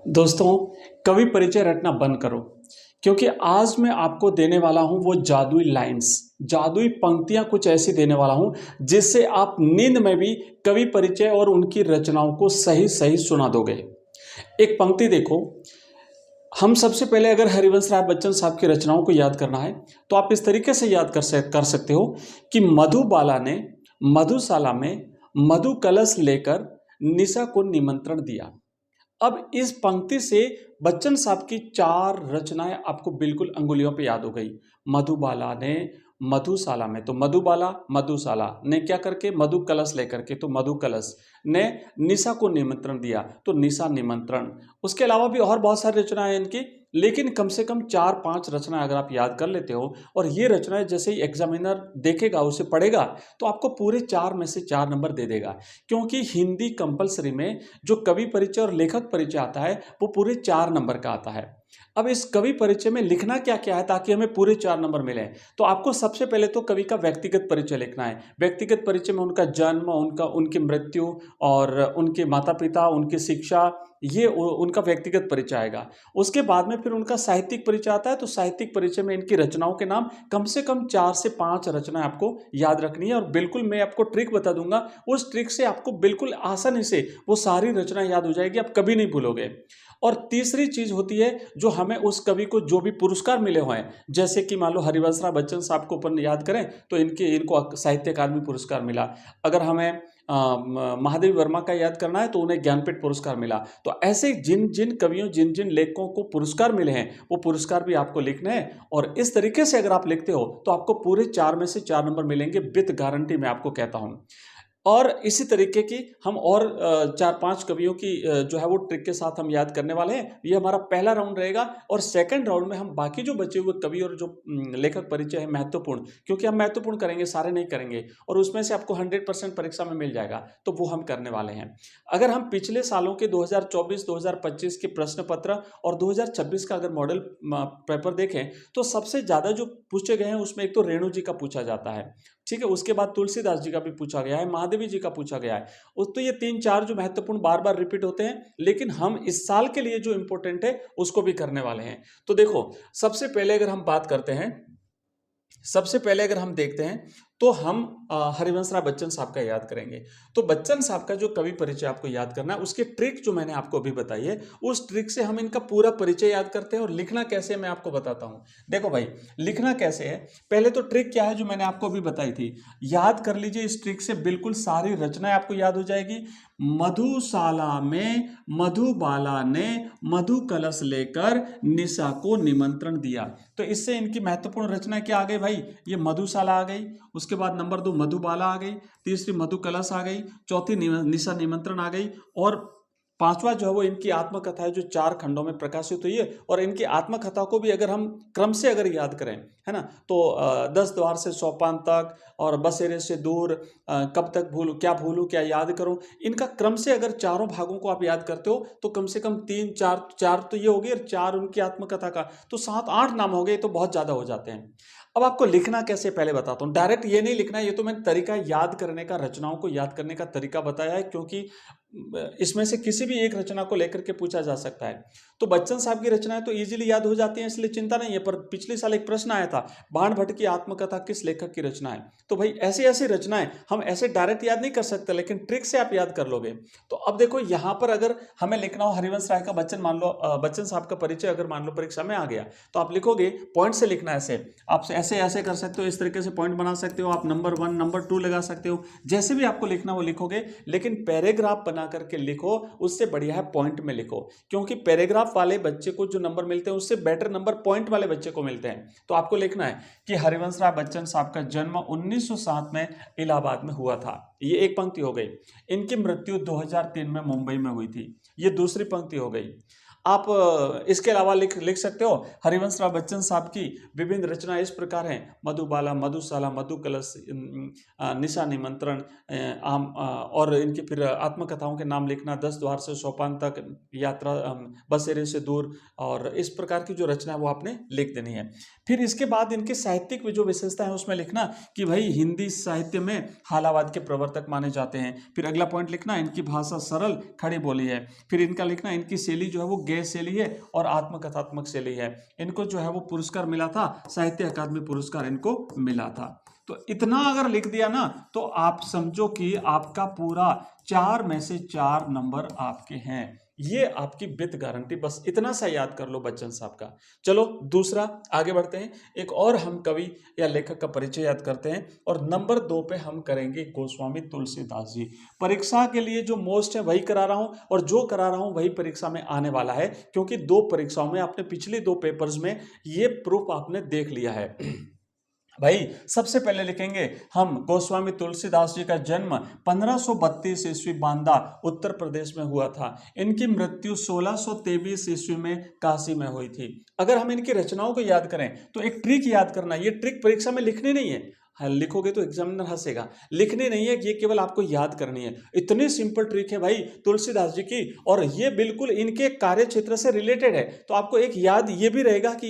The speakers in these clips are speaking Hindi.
दोस्तों, कवि परिचय रटना बंद करो, क्योंकि आज मैं आपको देने वाला हूं वो जादुई लाइंस, जादुई पंक्तियां कुछ ऐसी देने वाला हूं जिससे आप नींद में भी कवि परिचय और उनकी रचनाओं को सही सही सुना दोगे। एक पंक्ति देखो। हम सबसे पहले अगर हरिवंश राय बच्चन साहब की रचनाओं को याद करना है तो आप इस तरीके से याद कर सकते हो कि मधुबाला ने मधुशाला में मधु कलश लेकर निशा को निमंत्रण दिया। अब इस पंक्ति से बच्चन साहब की चार रचनाएं आपको बिल्कुल अंगुलियों पे याद हो गई। मधुबाला ने मधुशाला में, तो मधुबाला मधुशाला ने क्या करके मधु कलश लेकर के, तो मधु कलश ने निशा को निमंत्रण दिया, तो निशा निमंत्रण। उसके अलावा भी और बहुत सारी रचनाएं हैं इनकी, लेकिन कम से कम 4-5 रचनाएं अगर आप याद कर लेते हो और ये रचनाएं जैसे ही एग्जामिनर देखेगा, उसे पढ़ेगा, तो आपको पूरे 4 में से 4 नंबर दे देगा। क्योंकि हिंदी कंपलसरी में जो कवि परिचय और लेखक परिचय आता है वो पूरे 4 नंबर का आता है। अब इस कवि परिचय में लिखना क्या क्या है ताकि हमें पूरे 4 नंबर मिले, तो आपको सबसे पहले तो कवि का व्यक्तिगत परिचय लिखना है। व्यक्तिगत परिचय में उनका जन्म, उनकी मृत्यु और उनके माता पिता, उनकी शिक्षा, ये उनका व्यक्तिगत परिचय आएगा। उसके बाद में फिर उनका साहित्यिक परिचय आता है, तो साहित्यिक परिचय में इनकी रचनाओं के नाम, कम से कम 4 से 5 रचनाएं आपको याद रखनी है। और बिल्कुल मैं आपको ट्रिक बता दूंगा, उस ट्रिक से आपको बिल्कुल आसानी से वो सारी रचनाएं याद हो जाएगी, आप कभी नहीं भूलोगे। और तीसरी चीज होती है जो हमें उस कवि को जो भी पुरस्कार मिले हुए हैं, जैसे कि मान लो हरिवंश राय बच्चन साहब को अपन याद करें तो इनको साहित्य अकादमी पुरस्कार मिला। अगर हमें महादेवी वर्मा का याद करना है तो उन्हें ज्ञानपीठ पुरस्कार मिला। तो ऐसे जिन जिन कवियों, जिन जिन लेखकों को पुरस्कार मिले हैं वो पुरस्कार भी आपको लिखने हैं। और इस तरीके से अगर आप लिखते हो तो आपको पूरे 4 में से 4 नंबर मिलेंगे, विद गारंटी मैं आपको कहता हूं। और इसी तरीके की हम और 4-5 कवियों की जो है वो ट्रिक के साथ हम याद करने वाले हैं। ये हमारा पहला राउंड रहेगा। और सेकंड राउंड में हम बाकी जो बचे हुए कवि और जो लेखक परिचय है महत्वपूर्ण, क्योंकि हम महत्वपूर्ण करेंगे, सारे नहीं करेंगे, और उसमें से आपको 100% परीक्षा में मिल जाएगा, तो वो हम करने वाले हैं। अगर हम पिछले सालों के 2024-2025 के प्रश्न पत्र और 2026 का अगर मॉडल पेपर देखें तो सबसे ज्यादा जो पूछे गए हैं उसमें एक तो रेणु जी का पूछा जाता है, ठीक है, उसके बाद तुलसीदास जी का भी पूछा गया है, महादेवी जी का पूछा गया है। तो ये 3-4 जो महत्वपूर्ण बार बार रिपीट होते हैं, लेकिन हम इस साल के लिए जो इंपॉर्टेंट है उसको भी करने वाले हैं। तो देखो, सबसे पहले अगर हम बात करते हैं, सबसे पहले अगर हम देखते हैं तो हम हरिवंश राय बच्चन साहब का याद करेंगे। तो बच्चन साहब का जो कवि परिचय आपको याद करना है, उसकी ट्रिक जो मैंने आपको अभी बताई है, उस ट्रिक से हम इनका पूरा परिचय याद करते हैं। और लिखना कैसे मैं आपको बताता हूं। देखो भाई, लिखना कैसे है, पहले तो ट्रिक क्या है जो मैंने आपको अभी बताई थी, याद कर लीजिए। इस ट्रिक से बिल्कुल सारी रचनाएं आपको याद हो जाएगी। मधुशाला में मधुबाला ने मधु कलश लेकर निशा को निमंत्रण दिया। तो इससे इनकी महत्वपूर्ण रचना क्या आ गई भाई, ये मधुशाला आ गई, उसके बाद नंबर 2 मधुबाला आ गई, तीसरी मधु कलश आ गई, चौथी निशा निमंत्रण आ गई, और पांचवा जो है वो इनकी आत्मकथा है जो 4 खंडों में प्रकाशित हुई है। और इनकी आत्मकथा को भी अगर हम क्रम से अगर याद करें, है ना, तो 10 द्वार से सोपान तक, और बसेरे से दूर, कब तक भूलूं क्या याद करूं, इनका क्रम से अगर चारों भागों को आप याद करते हो तो कम से कम 3-4 तो ये हो गए, और 4 उनकी आत्मकथा का, तो 7-8 नाम हो गए, तो बहुत ज्यादा हो जाते हैं। अब आपको लिखना कैसे पहले बताता हूं। डायरेक्ट ये नहीं लिखना है, ये तो मैंने तरीका याद करने का, रचनाओं को याद करने का तरीका बताया है, क्योंकि इसमें से किसी भी एक रचना को लेकर के पूछा जा सकता है। तो बच्चन साहब की रचनाएं तो इजीली याद हो जाती हैं, इसलिए चिंता नहीं है। पर पिछले साल एक प्रश्न आया था, बाण भट्ट की आत्मकथा किस लेखक की रचना है। तो भाई ऐसी ऐसी रचनाएं हम ऐसे डायरेक्ट याद नहीं कर सकते, लेकिन ट्रिक से आप याद कर लोगे। तो अब देखो, यहां पर अगर हमें लिखना हो हरिवंश राय का बच्चन, मान लो बच्चन साहब का परिचय अगर मान लो परीक्षा में आ गया, तो आप लिखोगे पॉइंट से लिखना है। ऐसे आप ऐसे ऐसे कर सकते हो, इस तरीके से पॉइंट बना सकते हो, आप नंबर 1 नंबर 2 लगा सकते हो, जैसे भी आपको लिखना वो लिखोगे। लेकिन पैराग्राफ बना करके लिखो, उससे बढ़िया है पॉइंट में लिखो, क्योंकि पैराग्राफ वाले बच्चे को जो नंबर मिलते हैं उससे बेटर नंबर पॉइंट वाले बच्चे को मिलते हैं। तो आपको लिखना है कि हरिवंश राय बच्चन साहब का जन्म 1907 में इलाहाबाद में हुआ था, ये एक पंक्ति हो गई। इनकी मृत्यु 2003 में मुंबई में हुई थी, ये दूसरी पंक्ति हो गई। आप इसके अलावा लिख सकते हो, हरिवंश राय बच्चन साहब की विभिन्न रचनाएं इस प्रकार हैं, मधुबाला, मधुशाला, मधु कलश, निशा निमंत्रण, और इनकी फिर आत्मकथाओं के नाम लिखना, 10 द्वार से सोपान तक, यात्रा, बसेरे से दूर, और इस प्रकार की जो रचना है वो आपने लिख देनी है। फिर इसके बाद इनके साहित्यिक जो विशेषता है उसमें लिखना कि भाई हिंदी साहित्य में हालावाद के प्रवर्तक माने जाते हैं। फिर अगला पॉइंट लिखना, इनकी भाषा सरल खड़ी बोली है। फिर इनका लिखना, इनकी शैली जो है वो गेय शैली है और आत्मकथात्मक शैली है। इनको जो है वो पुरस्कार मिला था, साहित्य अकादमी पुरस्कार इनको मिला था। तो इतना अगर लिख दिया ना तो आप समझो कि आपका पूरा 4 में से 4 नंबर आपके हैं। ये आपकी विद गारंटी, बस इतना सा याद कर लो बच्चन साहब का। चलो दूसरा आगे बढ़ते हैं, एक और हम कवि या लेखक का परिचय याद करते हैं और नंबर 2 पे हम करेंगे गोस्वामी तुलसीदास जी। परीक्षा के लिए जो मोस्ट है वही करा रहा हूं और जो करा रहा हूं वही परीक्षा में आने वाला है, क्योंकि 2 परीक्षाओं में आपने पिछले 2 पेपर्स में ये प्रूफ आपने देख लिया है। भाई सबसे पहले लिखेंगे हम गोस्वामी तुलसीदास जी का जन्म 1532 ईस्वी बांदा उत्तर प्रदेश में हुआ था। इनकी मृत्यु 1623 ईस्वी में काशी में हुई थी। अगर हम इनकी रचनाओं को याद करें तो एक ट्रिक याद करना, ये ट्रिक परीक्षा में लिखनी नहीं है, लिखोगे तो एग्जामिनर हंसेगा, लिखनी नहीं है, ये केवल आपको याद करनी है। इतनी सिंपल ट्रिक है भाई तुलसीदास जी की, और ये बिल्कुल इनके कार्य क्षेत्र से रिलेटेड है। तो आपको एक याद ये भी रहेगा कि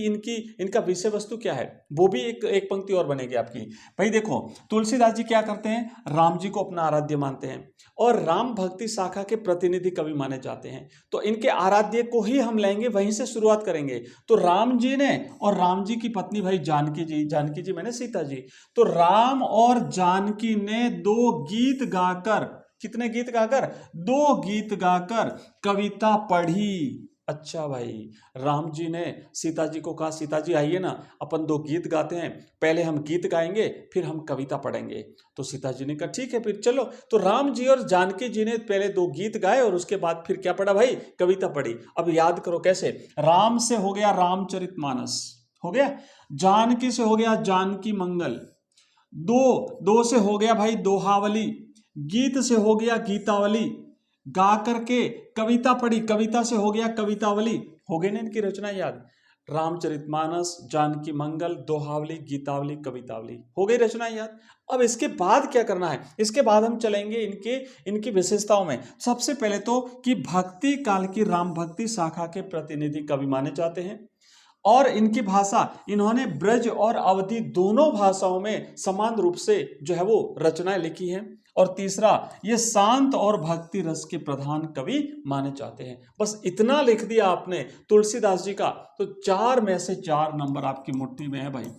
इनका विषय वस्तु क्या है, वो भी एक पंक्ति और बनेगी आपकी। भाई देखो तुलसीदास जी क्या करते हैं, राम जी को अपना आराध्य मानते हैं और राम भक्ति शाखा के प्रतिनिधि कवि माने जाते हैं। तो इनके आराध्य को ही हम लेंगे, वहीं से शुरुआत करेंगे। तो राम जी ने और राम जी की पत्नी भाई जानकी जी मैंने सीता जी, तो राम और जानकी ने 2 गीत गाकर, कितने गीत गाकर, 2 गीत गाकर कविता पढ़ी। अच्छा भाई, राम जी ने सीता जी को कहा सीता जी आइए ना अपन 2 गीत गाते हैं, पहले हम गीत गाएंगे फिर हम कविता पढ़ेंगे। तो सीता जी ने कहा ठीक है फिर चलो। तो राम जी और जानकी जी ने पहले 2 गीत गाए और उसके बाद फिर क्या पढ़ा भाई, कविता पढ़ी। अब याद करो कैसे, राम से हो गया रामचरितमानस, हो गया, जानकी से हो गया जानकी मंगल, दो से हो गया भाई दोहावली, गीत से हो गया गीतावली, गा करके कविता पढ़ी, कविता से हो गया कवितावली। हो गई ना इनकी रचना याद, रामचरितमानस, जानकी मंगल, दोहावली, गीतावली, कवितावली, हो गई रचना याद। अब इसके बाद क्या करना है, इसके बाद हम चलेंगे इनकी विशेषताओं में। सबसे पहले तो कि भक्ति काल की राम भक्ति शाखा के प्रतिनिधि कवि माने जाते हैं और इनकी भाषा, इन्होंने ब्रज और अवधी दोनों भाषाओं में समान रूप से जो है वो रचनाएं लिखी हैं। और तीसरा, ये शांत और भक्ति रस के प्रधान कवि माने जाते हैं। बस इतना लिख दिया आपने तुलसीदास जी का, तो 4 में से 4 नंबर आपकी मुट्ठी में है भाई।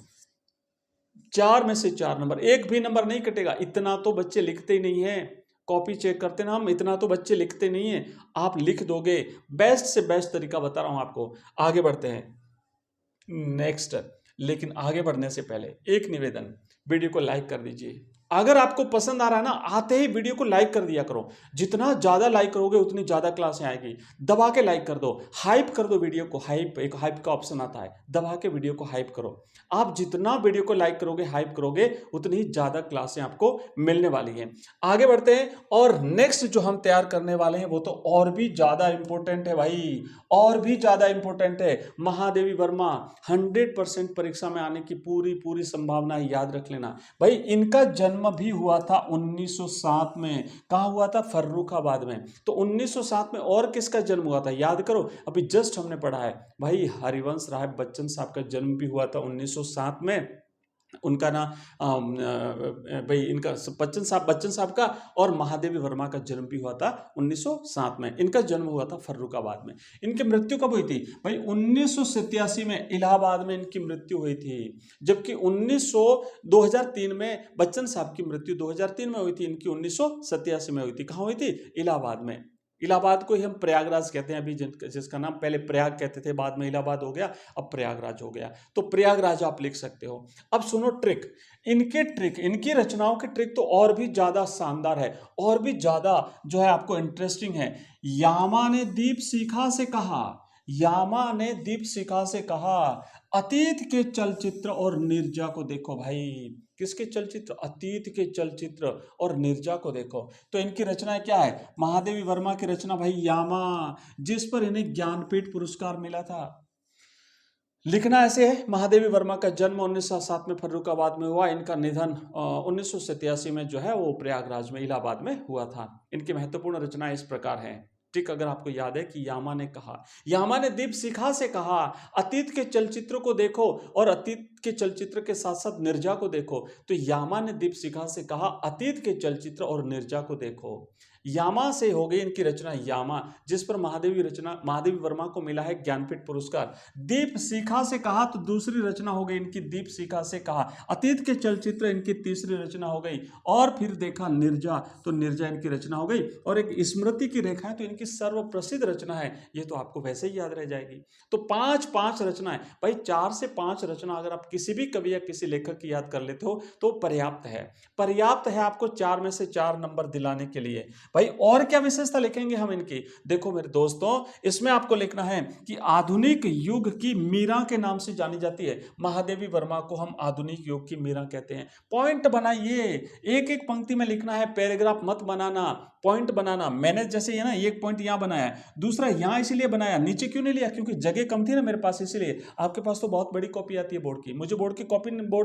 4 में से 4 नंबर, एक भी नंबर नहीं कटेगा। इतना तो बच्चे लिखते ही नहीं है, कॉपी चेक करते ना हम, इतना तो बच्चे लिखते नहीं है। आप लिख दोगे, बेस्ट से बेस्ट तरीका बता रहा हूं आपको। आगे बढ़ते हैं नेक्स्ट, लेकिन आगे बढ़ने से पहले एक निवेदन, वीडियो को लाइक कर दीजिए। अगर आपको पसंद आ रहा है ना, आते ही वीडियो को लाइक कर दिया करो। जितना ज्यादा लाइक करोगे उतनी ज्यादा क्लासें आएगी। दबा के लाइक कर दो, हाइप कर दो वीडियो को, हाइप, एक हाइप का ऑप्शन आता है, दबा के वीडियो को हाइप करो। आप जितना वीडियो को लाइक करोगे, हाइप करोगे, उतनी ही ज्यादा क्लासें आपको मिलने वाली हैं। आगे बढ़ते हैं, और नेक्स्ट जो हम तैयार करने वाले हैं वो तो और भी ज्यादा इंपॉर्टेंट है भाई, और भी ज्यादा इंपॉर्टेंट है। महादेवी वर्मा 100% परीक्षा में आने की पूरी संभावना है, याद रख लेना भाई। इनका जन्म भी हुआ था 1907 में, कहां हुआ था, फर्रुखाबाद में। तो 1907 में और किसका जन्म हुआ था, याद करो, अभी जस्ट हमने पढ़ा है भाई, हरिवंश राय बच्चन साहब का जन्म भी हुआ था 1907 में। उनका ना भाई इनका बच्चन साहब का और महादेवी वर्मा का जन्म भी हुआ था 1907 में। इनका जन्म हुआ था फर्रुखाबाद में। इनकी मृत्यु कब हुई थी भाई, 1987 में इलाहाबाद में इनकी मृत्यु हुई थी। जबकि 2003 में बच्चन साहब की मृत्यु 2003 में हुई थी, इनकी 1987 में हुई थी। कहाँ हुई थी, इलाहाबाद में। इलाहाबाद को ही हम प्रयागराज कहते हैं अभी, जिसका नाम पहले प्रयाग कहते थे, बाद में इलाहाबाद हो गया, अब प्रयागराज हो गया। तो प्रयागराज आप लिख सकते हो। अब सुनो ट्रिक, इनकी रचनाओं की ट्रिक तो और भी ज्यादा शानदार है, और भी ज्यादा जो है आपको इंटरेस्टिंग है। यामा ने दीपशिखा से कहा अतीत के चलचित्र और निर्जा को देखो। भाई किसके चलचित्र, अतीत के चलचित्र और निर्जा को देखो। तो इनकी रचना क्या है, महादेवी वर्मा की रचना भाई यामा, जिस पर इन्हें ज्ञानपीठ पुरस्कार मिला था। लिखना ऐसे है, महादेवी वर्मा का जन्म 1907 में फर्रुखाबाद में हुआ, इनका निधन 1987 में जो है वो प्रयागराज में, इलाहाबाद में हुआ था। इनकी महत्वपूर्ण रचनाएं इस प्रकार हैं। ठीक, अगर आपको याद है कि यामा ने दीपशिखा से कहा अतीत के चलचित्रों को देखो, और अतीत के चलचित्र के साथ साथ निर्जा को देखो। तो यामा ने दीपशिखा से कहा अतीत के चलचित्र और निर्जा को देखो। यामा से हो गई इनकी रचना यामा, जिस पर महादेवी वर्मा को मिला है ज्ञानपीठ पुरस्कार। दीपशिखा से कहा तो दूसरी रचना हो गई इनकी दीपशिखा से कहा। अतीत के चलचित्र इनकी तीसरी रचना हो गई। और फिर देखा निर्जा, तो निर्जा इनकी रचना हो गई। और एक स्मृति की रेखा है तो इनकी सर्वप्रसिद्ध रचना है, ये तो आपको वैसे ही याद रह जाएगी। तो 5-5 रचनाएं भाई, 4 से 5 रचना अगर आप किसी भी कवि या किसी लेखक की याद कर लेते हो तो पर्याप्त है, पर्याप्त है आपको 4 में से 4 नंबर दिलाने के लिए। भाई और क्या विशेषता लिखेंगे हम इनकी, देखो मेरे दोस्तों, इसमें आपको लिखना है कि आधुनिक युग की मीरा के नाम से जानी जाती है। महादेवी वर्मा को हम आधुनिक युग की मीरा कहते हैं। पॉइंट बनाइए, एक एक पंक्ति में लिखना है, पैराग्राफ मत बनाना, पॉइंट बनाना। मैंने जैसे ये ना एक पॉइंट यहां बनाया, दूसरा यहां इसलिए बनाया, नीचे क्यों नहीं लिया, क्योंकि जगह कम थी ना मेरे पास, इसलिए। आपके पास तो बहुत बड़ी कॉपी आती है बोर्ड की, मुझे बोर्ड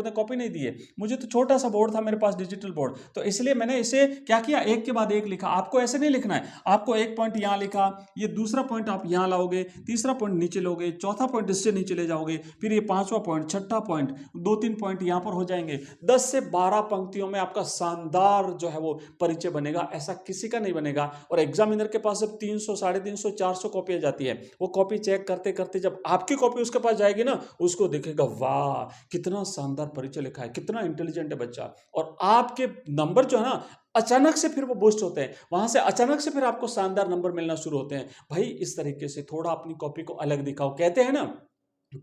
ने कॉपी नहीं दी है, मुझे तो छोटा सा बोर्ड था मेरे पास, डिजिटल बोर्ड, तो इसलिए मैंने इसे क्या किया, एक के बाद एक लिखा। आपको ऐसे नहीं लिखना है, आपको एक पॉइंट यहां लिखा, ये दूसरा पॉइंट आप यहां लाओगे, तीसरा पॉइंट नीचे लोगे, चौथा पॉइंट इससे नीचे ले जाओगे, फिर ये 5वां पॉइंट, छठा पॉइंट, 2-3 पॉइंट यहां पर हो जाएंगे। 10 से 12 पंक्तियों में आपका शानदार जो है वो परिचय बनेगा, ऐसा किसी का नहीं बनेगा। और एग्जामिनर के पास जब 300, 350, 400 कॉपियां जाती है, वो कॉपी चेक करते करते जब आपकी कॉपी उसके पास जाएगी ना, उसको दिखेगा वाह कितना शानदार परिचय लिखा है, कितना इंटेलिजेंट है बच्चा। और आपके नंबर जो है ना, अचानक से फिर वो बूस्ट होते हैं, वहां से अचानक से फिर आपको शानदार नंबर मिलना शुरू होते हैं। भाई इस तरीके से थोड़ा अपनी कॉपी को अलग दिखाओ। कहते हैं ना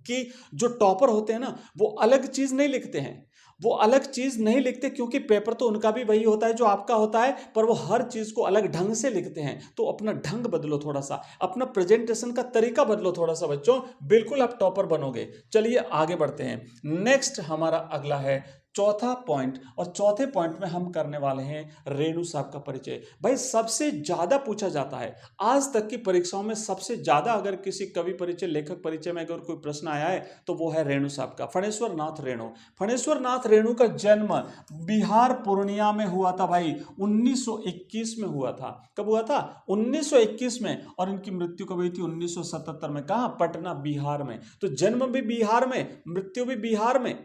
कि जो टॉपर होते हैं ना, वो अलग चीज नहीं लिखते हैं, वो अलग चीज नहीं लिखते, क्योंकि पेपर तो उनका भी वही होता है जो आपका होता है, पर वो हर चीज को अलग ढंग से लिखते हैं। तो अपना ढंग बदलो थोड़ा सा, अपना प्रेजेंटेशन का तरीका बदलो थोड़ा सा बच्चों, बिल्कुल आप टॉपर बनोगे। चलिए आगे बढ़ते हैं। नेक्स्ट हमारा अगला है चौथा पॉइंट, और चौथे पॉइंट में हम करने वाले हैं रेणु साहब का परिचय। भाई सबसे ज्यादा पूछा जाता है, आज तक की परीक्षाओं में सबसे ज्यादा अगर किसी कवि परिचय, लेखक परिचय में अगर कोई प्रश्न आया है तो वो है रेणु साहब का, फणेश्वर नाथ रेणु। फणेश्वर नाथ रेणु का जन्म बिहार पूर्णिया में हुआ था भाई, 1921 में हुआ था। कब हुआ था? 1921 में। और इनकी मृत्यु कब हुई थी? 1977 में। कहां? पटना, बिहार में। तो जन्म भी बिहार में, मृत्यु भी बिहार में,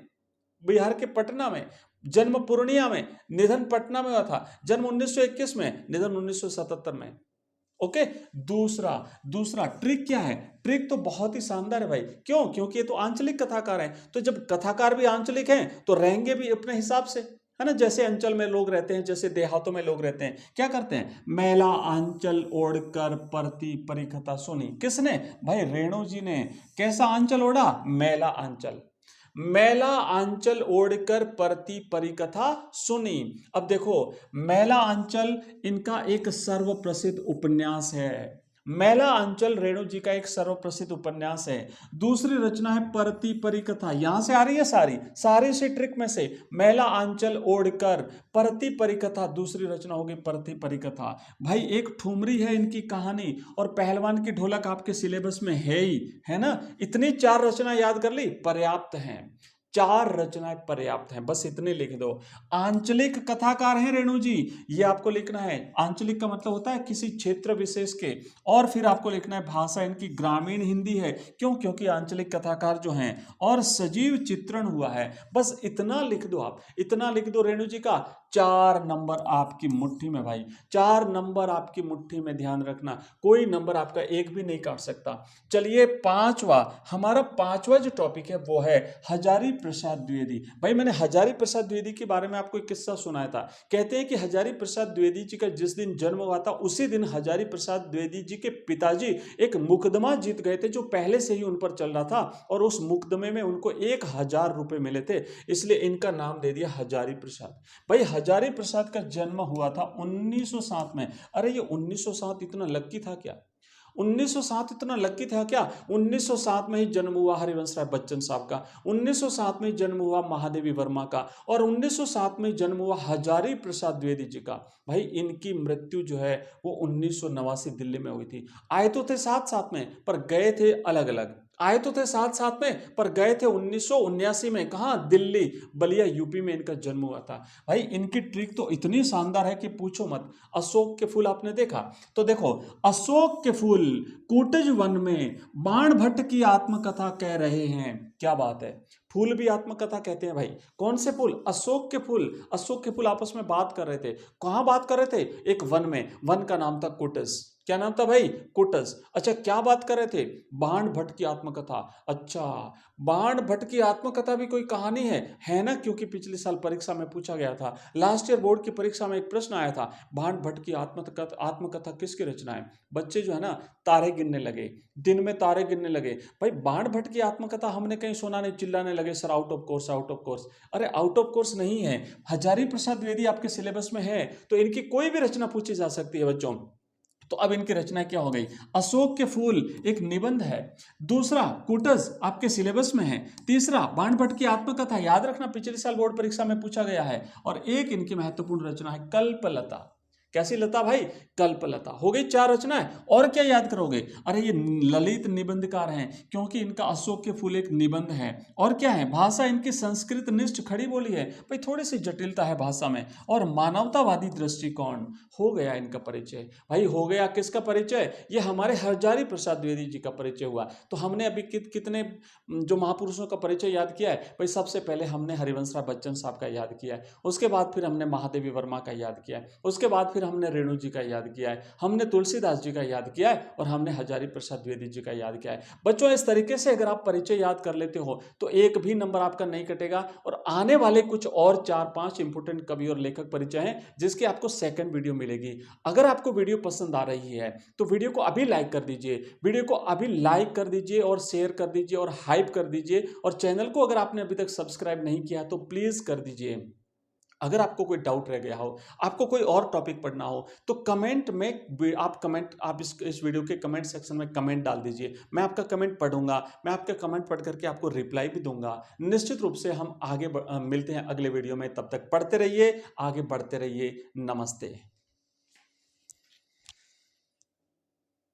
बिहार के पटना में। जन्म पूर्णिया में, निधन पटना में हुआ था। जन्म 1921 में, निधन 1977 में। ओके। दूसरा ट्रिक क्या है? ट्रिक तो बहुत ही शानदार है भाई। क्यों? क्योंकि ये तो आंचलिक कथाकार हैं, तो जब कथाकार भी आंचलिक हैं तो रहेंगे भी अपने हिसाब से, है ना। जैसे अंचल में लोग रहते हैं, जैसे देहातों में लोग रहते हैं, क्या करते हैं? मैला आंचल ओढ़कर परती परिकथा सुनी। किसने? भाई रेणु जी ने। कैसा आंचल ओढ़ा? मैला आंचल। मैला आंचल ओढ़कर परती परिकथा सुनी। अब देखो, मैला आंचल इनका एक सर्वप्रसिद्ध उपन्यास है। मैला आंचल रेणु जी का एक सर्वप्रसिद्ध उपन्यास है। दूसरी रचना है परती परिकथा, यहां से आ रही है सारी से ट्रिक में से। मैला आंचल ओढ़कर परती परिकथा, दूसरी रचना होगी परती परिकथा। भाई एक ठुमरी है इनकी कहानी, और पहलवान की ढोलक आपके सिलेबस में है ही, है ना। इतनी 4 रचना याद कर ली, पर्याप्त हैं। 4 रचनाएं पर्याप्त हैं, बस इतने लिख दो। आंचलिक कथाकार हैं रेणु जी, ये आपको लिखना है। आंचलिक का मतलब होता है किसी क्षेत्र विशेष के। और फिर आपको लिखना है भाषा इनकी ग्रामीण हिंदी है। क्यों? क्योंकि आंचलिक कथाकार जो हैं। और सजीव चित्रण हुआ है। बस इतना लिख दो आप, इतना लिख दो रेणु जी का। 4 नंबर आपकी मुट्ठी में भाई, 4 नंबर आपकी मुट्ठी में। ध्यान रखना, कोई नंबर आपका एक भी नहीं काट सकता। चलिए हमारा पांचवा जो टॉपिक है वो है हजारी प्रसाद द्विवेदी। भाई मैंने हजारी प्रसाद द्विवेदी के बारे में आपको एक किस्सा सुनाया था। कहते हैं कि हजारी प्रसाद द्विवेदी जी का जिस दिन जन्म हुआ था, उसी दिन हजारी प्रसाद द्विवेदी जी के पिताजी एक मुकदमा जीत गए थे, जो पहले से ही उन पर चल रहा था, और उस मुकदमे में उनको 1000 रुपए मिले थे, इसलिए इनका नाम दे दिया हजारी प्रसाद। भाई हजारी प्रसाद का जन्म हुआ था 1907 में। अरे ये 1907 इतना लक्की था क्या? 1907 इतना लक्की था क्या? 1907 में ही जन्म हुआ हरिवंश राय बच्चन साहब का, 1907 में जन्म हुआ महादेवी वर्मा का, और 1907 में जन्म हुआ हजारी प्रसाद द्विवेदी जी का। भाई इनकी मृत्यु जो है वो 1989 दिल्ली में हुई थी। आए तो थे साथ साथ में, पर गए थे अलग अलग। आए तो थे साथ साथ में, पर गए थे 1979 में। कहां? दिल्ली, बलिया, यूपी में इनका जन्म हुआ था। भाई इनकी ट्रिक तो इतनी शानदार है कि पूछो मत। अशोक के फूल आपने देखा? तो देखो, अशोक के फूल कूटज वन में बाण भट्ट की आत्मकथा कह रहे हैं। क्या बात है। फूल भी आत्मकथा कहते हैं भाई। कौन से फूल? अशोक के फूल। अशोक के फूल आपस में बात कर रहे थे। कहां बात कर रहे थे? एक वन में। वन का नाम था कुटस। क्या नाम था भाई? कुटस। अच्छा, क्या बात कर रहे थे? बाण भट्ट की आत्मकथा। अच्छा, बाण भट्ट की आत्मकथा भी कोई कहानी है ना? क्योंकि पिछले साल परीक्षा में पूछा गया था, लास्ट ईयर बोर्ड की परीक्षा में एक प्रश्न आया था, बाण भट्ट की आत्मकथा किसकी रचना है? बच्चे जो है ना तारे गिनने लगे, दिन में तारे गिनने लगे। भाई बाण भट्ट की आत्मकथा हमने कहीं सुना नहीं, चिल्लाने लगे sir out of course, out of course. अरे आउट ऑफ कोर्स नहीं है, हजारी प्रसाद द्विवेदी आपके सिलेबस में है, तो इनकी कोई भी रचना पूछी जा सकती है बच्चों। तो अब इनकी रचना क्या हो गई? अशोक के फूल एक निबंध है। दूसरा कुटज आपके सिलेबस में है। तीसरा बाण भट्ट की आत्मकथा, याद रखना पिछले साल बोर्ड परीक्षा में पूछा गया है। और एक इनकी महत्वपूर्ण रचना है कल्पलता। कैसी लता भाई? कल्पलता। हो गई 4 रचनाएं। और क्या याद करोगे? अरे ये ललित निबंधकार हैं, क्योंकि इनका अशोक के फूल एक निबंध है। और क्या है? भाषा इनकी संस्कृत निष्ठ खड़ी बोली है। भाई थोड़ी सी जटिलता है भाषा में। और मानवतावादी दृष्टिकोण। हो गया इनका परिचय। भाई हो गया किसका परिचय? ये हमारे हजारी प्रसाद द्विवेदी जी का परिचय हुआ। तो हमने अभी कितने जो महापुरुषों का परिचय याद किया है? भाई सबसे पहले हमने हरिवंश राय बच्चन साहब का याद किया है, उसके बाद फिर हमने महादेवी वर्मा का याद किया है, उसके बाद फिर हमने रेणु जी का याद किया है, हमने तुलसीदास जी का याद किया है, और हमने हजारी प्रसाद द्विवेदी जी का याद किया है। बच्चों इस तरीके से अगर आप परिचय याद कर लेते हो तो एक भी नंबर आपका नहीं कटेगा। और आने वाले कुछ और 4-5 इंपोर्टेंट कवि और लेखक परिचय हैं, जिसकी आपको सेकंड वीडियो मिलेगी। अगर आपको वीडियो पसंद आ रही है तो वीडियो को अभी लाइक कर दीजिए, वीडियो को अभी लाइक कर दीजिए और शेयर कर दीजिए और हाइप कर दीजिए। और चैनल को अगर आपने अभी तक सब्सक्राइब नहीं किया तो प्लीज कर दीजिए। अगर आपको कोई डाउट रह गया हो, आपको कोई और टॉपिक पढ़ना हो, तो कमेंट में आप इस वीडियो के कमेंट सेक्शन में कमेंट डाल दीजिए। मैं आपका कमेंट पढ़ूंगा, मैं आपका कमेंट पढ़ करके आपको रिप्लाई भी दूंगा। निश्चित रूप से हम आगे मिलते हैं अगले वीडियो में। तब तक पढ़ते रहिए, आगे बढ़ते रहिए। नमस्ते।